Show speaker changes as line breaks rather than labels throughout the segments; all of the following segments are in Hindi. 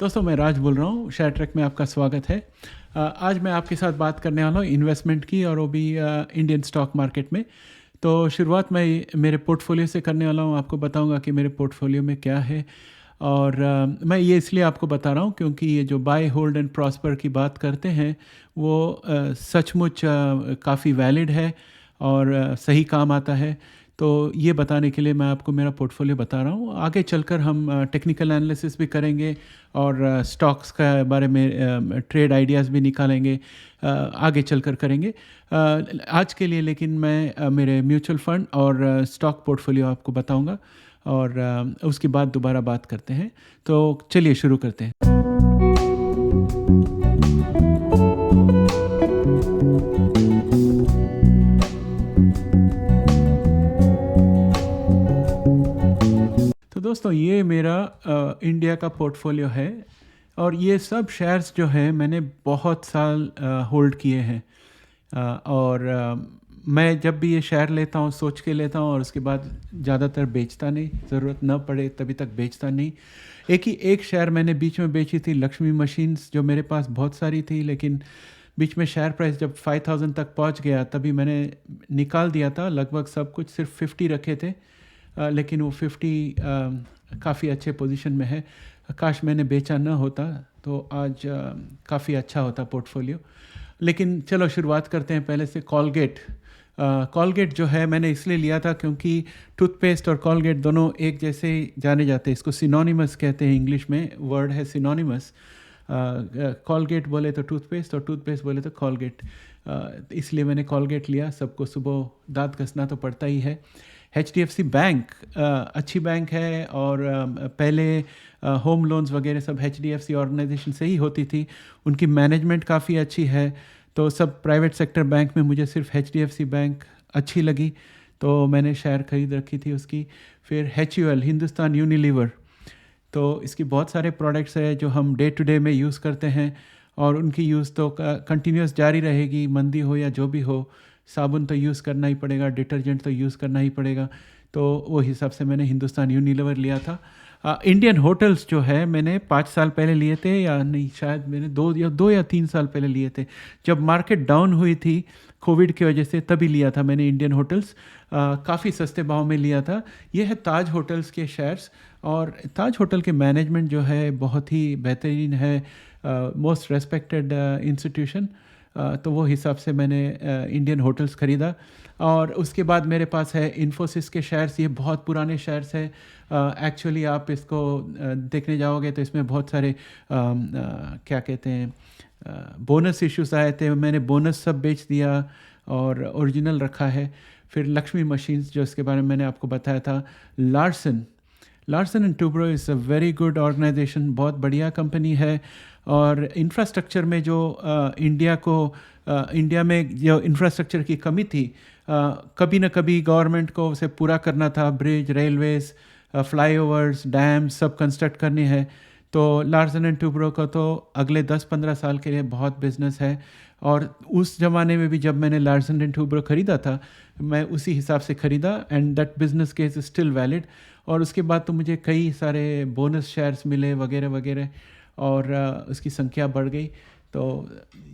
दोस्तों मैं राज बोल रहा हूँ। शेयर ट्रैक में आपका स्वागत है। आज मैं आपके साथ बात करने वाला हूँ इन्वेस्टमेंट की, और वो भी इंडियन स्टॉक मार्केट में। तो शुरुआत मैं मेरे पोर्टफोलियो से करने वाला हूँ। आपको बताऊँगा कि मेरे पोर्टफोलियो में क्या है। और मैं ये इसलिए आपको बता रहा हूँ क्योंकि ये जो बाय होल्ड एंड प्रॉस्पर की बात करते हैं वो सचमुच काफ़ी वैलिड है और सही काम आता है। तो ये बताने के लिए मैं आपको मेरा पोर्टफोलियो बता रहा हूँ। आगे चलकर हम टेक्निकल एनालिसिस भी करेंगे और स्टॉक्स का बारे में ट्रेड आइडियाज़ भी निकालेंगे, आगे चलकर करेंगे। आज के लिए लेकिन मैं मेरे म्यूचुअल फंड और स्टॉक पोर्टफोलियो आपको बताऊंगा, और उसके बाद दोबारा बात करते हैं। तो चलिए शुरू करते हैं। तो दोस्तों ये मेरा इंडिया का पोर्टफोलियो है, और ये सब शेयर्स जो है मैंने बहुत साल होल्ड किए हैं। और मैं जब भी ये शेयर लेता हूँ सोच के लेता हूँ, और उसके बाद ज़्यादातर बेचता नहीं, ज़रूरत न पड़े तभी तक बेचता नहीं। एक शेयर मैंने बीच में बेची थी, लक्ष्मी मशीन्स, जो मेरे पास बहुत सारी थी, लेकिन बीच में शेयर प्राइस जब 5000 तक पहुंच गया तभी मैंने निकाल दिया था। लगभग सब कुछ, सिर्फ 50 रखे थे, लेकिन वो 50 काफ़ी अच्छे पोजीशन में है। काश मैंने बेचा ना होता तो आज काफ़ी अच्छा होता पोर्टफोलियो। लेकिन चलो शुरुआत करते हैं पहले से। कॉलगेट जो है मैंने इसलिए लिया था क्योंकि टूथपेस्ट और कॉलगेट दोनों एक जैसे जाने जाते हैं। इसको सिनोनिमस कहते हैं, इंग्लिश में वर्ड है सिनोनिमस। कॉलगेट बोले तो टूथपेस्ट, और टूथपेस्ट बोले तो कॉलगेट, इसलिए मैंने कॉलगेट लिया। सबको सुबह दांत घसना तो पड़ता ही है। HDFC बैंक अच्छी बैंक है, और पहले होम लोन्स वगैरह सब HDFC ऑर्गेनाइजेशन से ही होती थी। उनकी मैनेजमेंट काफ़ी अच्छी है। तो सब प्राइवेट सेक्टर बैंक में मुझे सिर्फ HDFC बैंक अच्छी लगी, तो मैंने शेयर खरीद रखी थी उसकी। फिर HUL, हिंदुस्तान यूनिलीवर, तो इसकी बहुत सारे प्रोडक्ट्स हैं जो हम डे टू डे में यूज़ करते हैं, और उनकी यूज़ तो कंटिन्यूस जारी रहेगी, मंदी हो या जो भी हो। साबुन तो यूज़ करना ही पड़ेगा, डिटर्जेंट तो यूज़ करना ही पड़ेगा। तो वो हिसाब से मैंने हिंदुस्तान यूनिलीवर लिया था। इंडियन होटल्स जो है मैंने 5 साल पहले लिए थे, या नहीं, शायद मैंने 2 या 3 साल पहले लिए थे, जब मार्केट डाउन हुई थी कोविड की वजह से, तभी लिया था मैंने इंडियन होटल्स। काफ़ी सस्ते भाव में लिया था। ये है ताज होटल्स के शेयर्स, और ताज होटल के मैनेजमेंट जो है बहुत ही बेहतरीन है, मोस्ट रेस्पेक्टेड इंस्टीट्यूशन। तो वो हिसाब से मैंने इंडियन होटल्स ख़रीदा। और उसके बाद मेरे पास है इन्फोसिस के शेयर्स। ये बहुत पुराने शेयर्स है। एक्चुअली आप इसको देखने जाओगे तो इसमें बहुत सारे क्या कहते हैं, बोनस इश्यूज आए थे। मैंने बोनस सब बेच दिया और ओरिजिनल रखा है। फिर लक्ष्मी मशीन्स, जो इसके बारे में मैंने आपको बताया था। Larsen and Toubro is a very good organisation, बहुत बढ़िया कंपनी है। और इंफ्रास्ट्रक्चर में जो इंडिया में जो इंफ्रास्ट्रक्चर की कमी थी, कभी ना कभी गवर्नमेंट को उसे पूरा करना था। ब्रिज, रेलवेज, फ्लाईओवर्स, डैम सब कंस्ट्रक्ट करनी है। तो लार्सन एंड टूब्रो का तो अगले 10-15 साल के लिए बहुत बिजनेस है। और उस ज़माने में भी जब मैंने लार्सन एंड टूब्रो ख़रीदा था, मैं उसी हिसाब से ख़रीदा, and that business case is still valid. और उसके बाद तो मुझे कई सारे बोनस शेयर्स मिले वगैरह वगैरह, और उसकी संख्या बढ़ गई। तो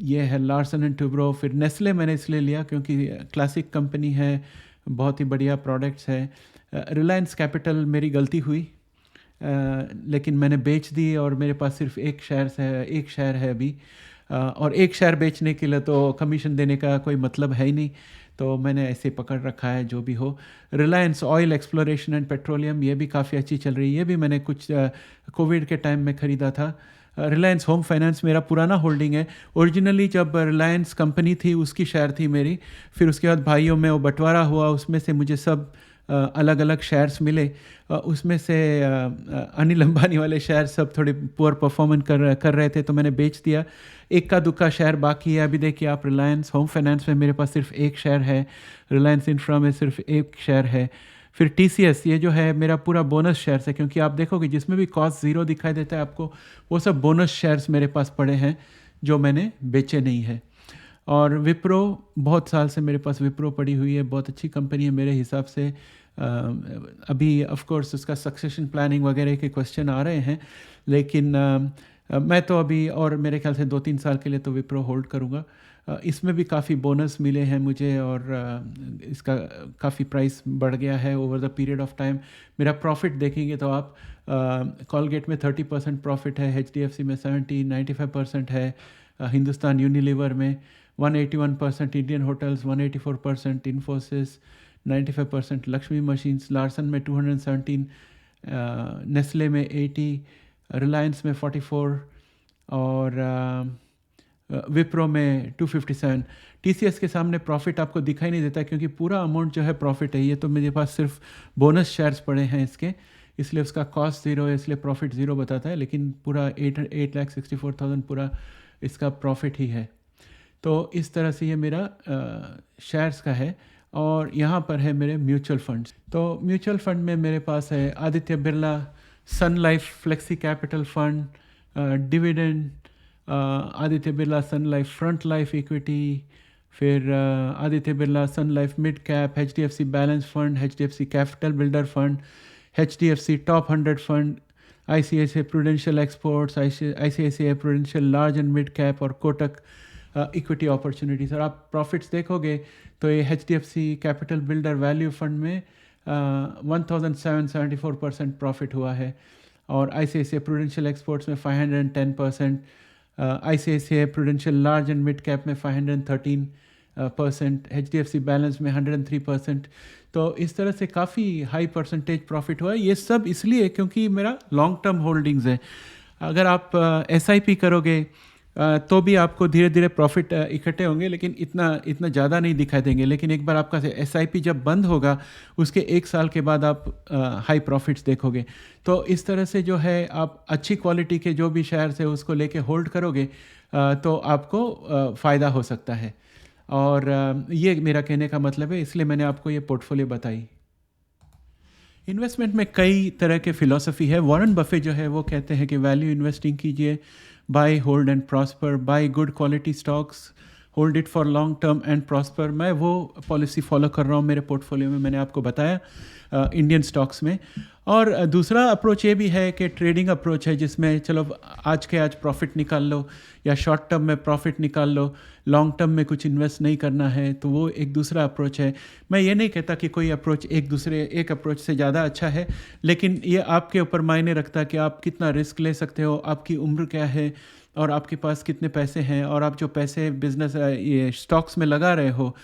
ये है लार्सन एंड टूब्रो। फिर नेस्ले मैंने इसलिए लिया क्योंकि क्लासिक कंपनी है, बहुत ही बढ़िया प्रोडक्ट्स है। रिलायंस कैपिटल मेरी गलती हुई, लेकिन मैंने बेच दी, और मेरे पास सिर्फ एक शेयर है अभी। और एक शेयर बेचने के लिए तो कमीशन देने का कोई मतलब है ही नहीं, तो मैंने ऐसे पकड़ रखा है जो भी हो। Reliance oil exploration and petroleum, ये भी काफ़ी अच्छी चल रही है। ये भी मैंने कुछ कोविड के टाइम में ख़रीदा था। रिलायंस होम फाइनेंस मेरा पुराना होल्डिंग है। ओरिजिनली जब रिलायंस कंपनी थी उसकी शेयर थी मेरी, फिर उसके बाद भाइयों में वो बंटवारा हुआ, उसमें से मुझे सब अलग अलग शेयर्स मिले। उसमें से अनिल अंबानी वाले शेयर सब थोड़े पुअर परफॉर्मेंस कर रहे थे, तो मैंने बेच दिया। इक्का दुक्का शेयर बाकी है। अभी देखिए आप, रिलायंस होम फाइनेंस में मेरे पास सिर्फ एक शेयर है, रिलायंस इंफ्रा में सिर्फ एक शेयर है। फिर TCS, ये जो है मेरा पूरा बोनस शेयर्स है, क्योंकि आप देखोगे जिसमें भी कॉस्ट ज़ीरो दिखाई देता है आपको, वो सब बोनस शेयर्स मेरे पास पड़े हैं जो मैंने बेचे नहीं है। और विप्रो, बहुत साल से मेरे पास विप्रो पड़ी हुई है, बहुत अच्छी कंपनी है मेरे हिसाब से। अभी ऑफ कोर्स उसका सक्सेशन प्लानिंग वगैरह के क्वेश्चन आ रहे हैं, लेकिन मैं तो अभी और मेरे ख्याल से 2-3 साल के लिए तो विप्रो होल्ड करूँगा। इसमें भी काफ़ी बोनस मिले हैं मुझे और इसका काफ़ी प्राइस बढ़ गया है over the period of time. मेरा प्रॉफिट देखेंगे तो आप कॉलगेट में 30% प्रॉफिट है, एचडीएफसी में 95% है, हिंदुस्तान यूनिलीवर में 181%, Indian hotels 184%, Infosys 95%, Lakshmi machines, Larsen में 217, नेस्ले में 80, रिलायंस में 44 और विप्रो में 257। टीसीएस के सामने प्रॉफिट आपको दिखाई नहीं देता क्योंकि पूरा अमाउंट जो है प्रॉफिट है। ये तो मेरे पास सिर्फ बोनस शेयर्स पड़े हैं इसके, इसलिए उसका कॉस्ट ज़ीरो है, इसलिए प्रॉफिट ज़ीरो बताता है, लेकिन पूरा 8,64,000 पूरा इसका प्रॉफिट ही है। तो इस तरह से ये मेरा शेयर्स का है। और यहाँ पर है मेरे म्यूचुअल फंड्स। तो म्यूचुअल फंड में मेरे पास है Aditya Birla Sun Life flexi capital fund, dividend, Aditya Birla Sun Life front life equity, फिर Aditya Birla Sun Life mid cap, HDFC balance fund, HDFC capital builder fund, HDFC top 100 fund, ICICI Prudential exports, ICICI Prudential large and mid cap और कोटक इक्विटी अपॉर्चुनिटीज़। और आप प्रॉफिट्स देखोगे तो ये HDFC capital builder value fund में 1774% प्रॉफिट हुआ है, और आईसीआईसीआई प्रूडेंशियल एक्सपोर्ट्स में 510%, ICICI Prudential large and mid cap में 513%, एचडीएफसी बैलेंस में 103%। तो इस तरह से काफ़ी हाई परसेंटेज प्रॉफिट हुआ है। ये सब इसलिए क्योंकि मेरा लॉन्ग टर्म होल्डिंग्स है। अगर आप एसआईपी करोगे तो भी आपको धीरे धीरे प्रॉफिट इकट्ठे होंगे, लेकिन इतना ज़्यादा नहीं दिखाई देंगे। लेकिन एक बार आपका एसआईपी जब बंद होगा उसके 1 साल के बाद आप हाई प्रॉफिट्स देखोगे। तो इस तरह से जो है आप अच्छी क्वालिटी के जो भी शेयर्स है उसको लेके होल्ड करोगे तो आपको फ़ायदा हो सकता है। और ये मेरा कहने का मतलब है, इसलिए मैंने आपको ये पोर्टफोलियो बताई। इन्वेस्टमेंट में कई तरह के फ़िलॉसफ़ी है। वॉरेन बफे जो है वो कहते हैं कि वैल्यू इन्वेस्टिंग कीजिए, buy hold and prosper, buy good quality stocks, hold it for long term and prosper. मैं वो पॉलिसी फॉलो कर रहा हूँ मेरे पोर्टफोलियो में, मैंने आपको बताया इंडियन स्टॉक्स में। और दूसरा अप्रोच ये भी है कि ट्रेडिंग अप्रोच है, जिसमें चलो आज के आज प्रॉफिट निकाल लो या शॉर्ट टर्म में प्रॉफिट निकाल लो, लॉन्ग टर्म में कुछ इन्वेस्ट नहीं करना है, तो वो एक दूसरा अप्रोच है। मैं ये नहीं कहता कि कोई अप्रोच एक अप्रोच से ज़्यादा अच्छा है, लेकिन ये आपके ऊपर मायने रखता है कि आप कितना रिस्क ले सकते हो, आपकी उम्र क्या है और आपके पास कितने पैसे हैं, और आप जो पैसे बिजनेस ये स्टॉक्स में लगा रहे हो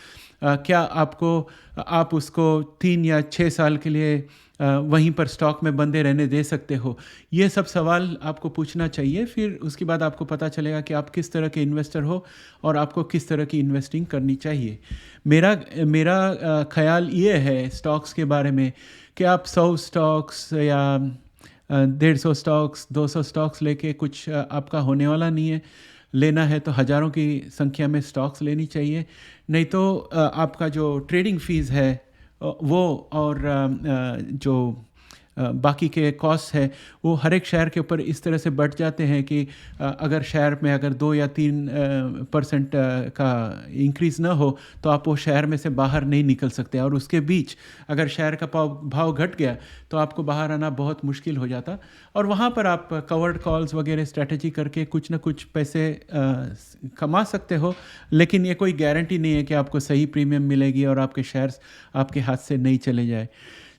क्या आप उसको 3 या 6 साल के लिए वहीं पर स्टॉक में बंदे रहने दे सकते हो। ये सब सवाल आपको पूछना चाहिए, फिर उसके बाद आपको पता चलेगा कि आप किस तरह के इन्वेस्टर हो और आपको किस तरह की इन्वेस्टिंग करनी चाहिए। मेरा ख्याल ये है स्टॉक्स के बारे में कि आप 100 स्टॉक्स या 150 स्टॉक्स 200 स्टॉक्स लेके कुछ आपका होने वाला नहीं है। लेना है तो हज़ारों की संख्या में स्टॉक्स लेनी चाहिए, नहीं तो आपका जो ट्रेडिंग फ़ीस है वो और जो बाकी के कॉस्ट है वो हर एक शेयर के ऊपर इस तरह से बढ़ जाते हैं कि अगर शेयर में अगर 2 या 3% का इंक्रीज़ ना हो तो आप वो शेयर में से बाहर नहीं निकल सकते, और उसके बीच अगर शेयर का भाव घट गया तो आपको बाहर आना बहुत मुश्किल हो जाता। और वहाँ पर आप कवर्ड कॉल्स वगैरह स्ट्रेटजी करके कुछ ना कुछ पैसे कमा सकते हो, लेकिन ये कोई गारंटी नहीं है कि आपको सही प्रीमियम मिलेगी और आपके शेयर्स आपके हाथ से नहीं चले जाए।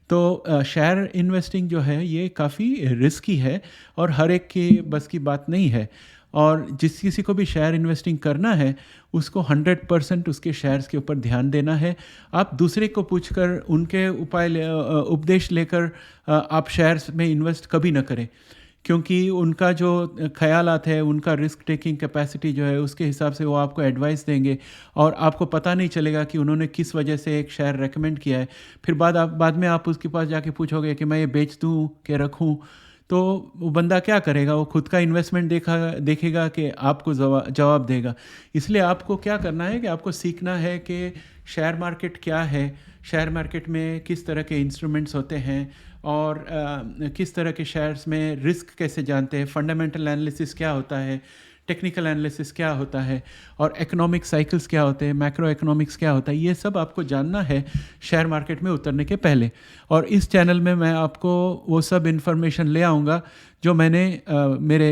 तो शेयर इन्वेस्टिंग जो है ये काफ़ी रिस्की है और हर एक की बस की बात नहीं है, और जिस किसी को भी शेयर इन्वेस्टिंग करना है उसको 100% उसके शेयर्स के ऊपर ध्यान देना है। आप दूसरे को पूछकर उनके उपदेश लेकर आप शेयर्स में इन्वेस्ट कभी ना करें, क्योंकि उनका जो ख़यालात है, उनका रिस्क टेकिंग कैपेसिटी जो है उसके हिसाब से वो आपको एडवाइस देंगे और आपको पता नहीं चलेगा कि उन्होंने किस वजह से एक शेयर रेकमेंड किया है। फिर बाद में आप उसके पास जाके पूछोगे कि मैं ये बेच दूँ कि रखूँ, तो वो बंदा क्या करेगा? वो खुद का इन्वेस्टमेंट देखेगा कि आपको जवाब देगा। इसलिए आपको क्या करना है कि आपको सीखना है कि शेयर मार्केट क्या है, शेयर मार्केट में किस तरह के इंस्ट्रूमेंट्स होते हैं और किस तरह के शेयर्स में रिस्क कैसे जानते हैं, फंडामेंटल एनालिसिस क्या होता है, टेक्निकल एनालिसिस क्या होता है, और इकोनॉमिक साइकिल्स क्या होते हैं, मैक्रो इकोनॉमिक्स क्या होता है, ये सब आपको जानना है शेयर मार्केट में उतरने के पहले। और इस चैनल में मैं आपको वो सब इन्फॉर्मेशन ले आऊँगा जो मैंने मेरे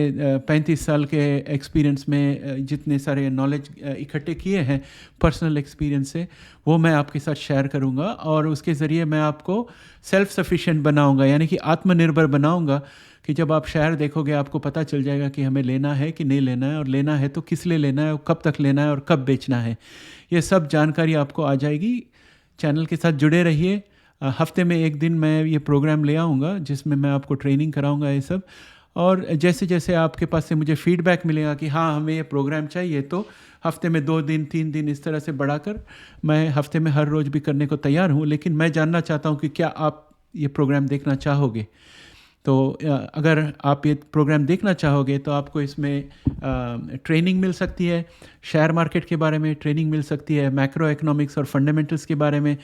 35 साल के एक्सपीरियंस में जितने सारे नॉलेज इकट्ठे किए हैं पर्सनल एक्सपीरियंस से, वो मैं आपके साथ शेयर करूँगा। और उसके ज़रिए मैं आपको सेल्फ सफिशिएंट बनाऊँगा, यानी कि आत्मनिर्भर बनाऊँगा, कि जब आप शेयर देखोगे आपको पता चल जाएगा कि हमें लेना है कि नहीं लेना है, और लेना है तो किस लिए लेना है, और कब तक लेना है, और कब बेचना है। ये सब जानकारी आपको आ जाएगी। चैनल के साथ जुड़े रहिए। हफ्ते में एक दिन मैं ये प्रोग्राम ले आऊँगा जिसमें मैं आपको ट्रेनिंग कराऊँगा ये सब। और जैसे जैसे आपके पास से मुझे फीडबैक मिलेगा कि हाँ हमें ये प्रोग्राम चाहिए, तो हफ्ते में 2 दिन 3 दिन इस तरह से बढ़ाकर मैं हफ्ते में हर रोज़ भी करने को तैयार हूँ। लेकिन मैं जानना चाहता हूँ कि क्या आप ये प्रोग्राम देखना चाहोगे। तो अगर आप ये प्रोग्राम देखना चाहोगे तो आपको इसमें ट्रेनिंग मिल सकती है, शेयर मार्केट के बारे में ट्रेनिंग मिल सकती है, मैक्रो इकोनॉमिक्स और फंडामेंटल्स के बारे में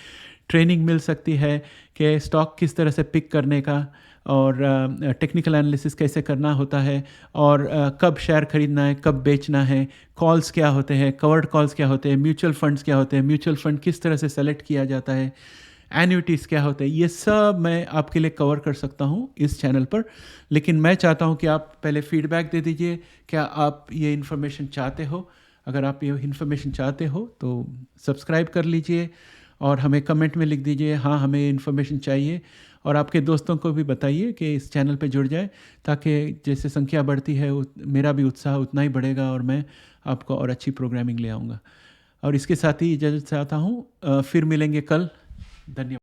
ट्रेनिंग मिल सकती है कि स्टॉक किस तरह से पिक करने का, और टेक्निकल एनालिसिस कैसे करना होता है, और कब शेयर खरीदना है, कब बेचना है, कॉल्स क्या होते हैं, कवर्ड कॉल्स क्या होते हैं, म्यूचुअल फंड्स क्या होते हैं, म्यूचुअल फंड किस तरह से सेलेक्ट किया जाता है, एन्युटीज़ क्या होते हैं, ये सब मैं आपके लिए कवर कर सकता हूँ इस चैनल पर। लेकिन मैं चाहता हूँ कि आप पहले फीडबैक दे दीजिए, क्या आप ये इन्फॉर्मेशन चाहते हो। अगर आप ये इन्फॉर्मेशन चाहते हो तो सब्सक्राइब कर लीजिए और हमें कमेंट में लिख दीजिए हाँ हमें इन्फॉर्मेशन चाहिए, और आपके दोस्तों को भी बताइए कि इस चैनल पे जुड़ जाए, ताकि जैसे संख्या बढ़ती है मेरा भी उत्साह उतना ही बढ़ेगा और मैं आपको और अच्छी प्रोग्रामिंग ले आऊँगा। और इसके साथ ही इजाज़त चाहता हूँ, फिर मिलेंगे कल। धन्यवाद।